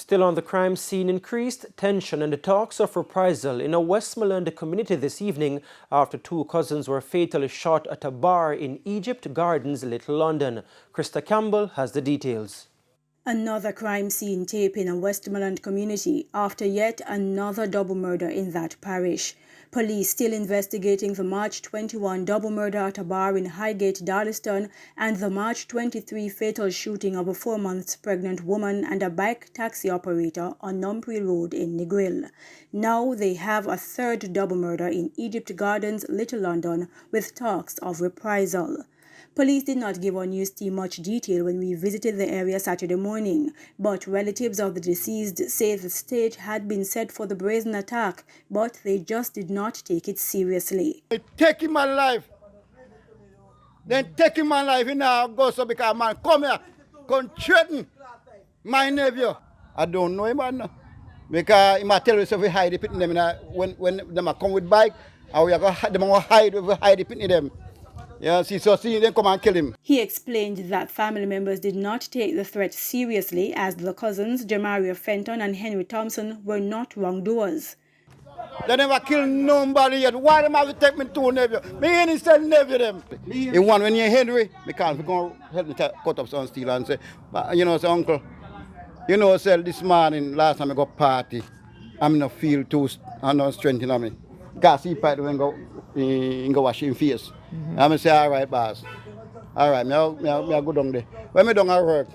Still on the crime scene, increased tension and the talks of reprisal in a Westmoreland community this evening after two cousins were fatally shot at a bar in Egypt Gardens, Little London. Krista Campbell has the details. Another crime scene tape in a Westmoreland community after yet another double murder in that parish. Police still investigating the March 21 double murder at a bar in Highgate, Darlaston, and the March 23 fatal shooting of a 4 months pregnant woman and a bike taxi operator on Numphrey Road in Negril. Now they have a third double murder in Egypt Gardens, Little London, with talks of reprisal. Police did not give our news team much detail when we visited the area Saturday morning, but relatives of the deceased say the stage had been set for the brazen attack, but they just did not take it seriously. Taking my life. Then taking my life in our go so because man come here, come threaten my nephew. I don't know him man. Because he might tell us if we hide the pit in them when them come with bike, and we are going to hide the pit in them. Yeah, see them come and kill him. He explained that family members did not take the threat seriously as the cousins, Jamaria Fenton and Henry Thompson, were not wrongdoers. They never kill nobody yet. Why them have to take me to a nephew? Me innocent nephew them. You want when you're Henry, because we're going to help me cut up some steel and say, but you know, say, uncle, you know, say this morning, last time I got party, I'm not feel too, I'm not strength in me. Because he probably when go wash him face. I'm say, all right, boss. All right, me go down there. When me down at work,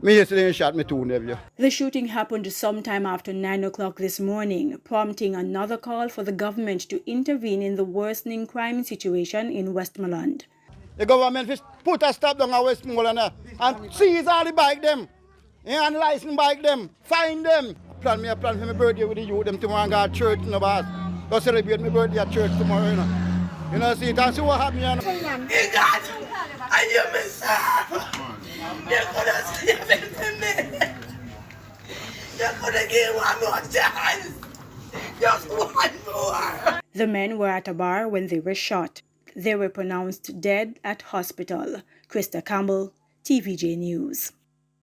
me yesterday shot me two nephew. The shooting happened sometime after 9 o'clock this morning, prompting another call for the government to intervene in the worsening crime situation in Westmoreland. The government fish put a stop down at Westmoreland and seize all the bike them. And license bike them. Find them. I plan for my birthday with the youth them tomorrow and go to church, you know, boss. Go celebrate my birthday at church tomorrow, you know. You know, see it and see what happened, you know. I hear myself. You could have saved me. You could have given one more chance. Just one more. The men were at a bar when they were shot. They were pronounced dead at hospital. Krista Campbell, TVJ News.